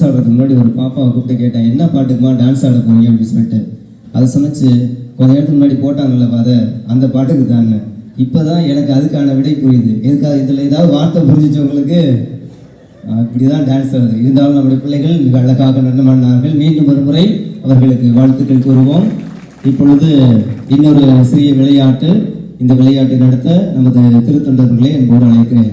ஆடுறதுக்கு முன்னாடி ஒரு பாப்பாவை கூப்பிட்டு கேட்டேன், என்ன பாட்டுக்குமா டான்ஸ் ஆட போறீங்க அப்படின்னு சொல்லிட்டு. அதை சொன்னிச்சு, கொஞ்ச நேரத்துக்கு முன்னாடி போட்டாங்கல்ல அதை, அந்த பாட்டுக்கு தானே. இப்போதான் எனக்கு அதுக்கான விடை புரியுது. எதுக்காக இதில் ஏதாவது வார்த்தை புரிஞ்சிச்சு உங்களுக்கு? இப்படிதான் டான்ஸ் ஆடுது. இருந்தாலும் நம்முடைய பிள்ளைகள் மிக அழகாக நடனமாடினார்கள். மீண்டும் ஒரு முறை அவர்களுக்கு வாழ்த்துக்கள் கூறுவோம். இப்பொழுது இன்னொரு சிறிய விளையாட்டு. இந்த விளையாட்டை நடத்த நமது திருத்தொண்டர்களை என்போடு அழைக்கிறேன்.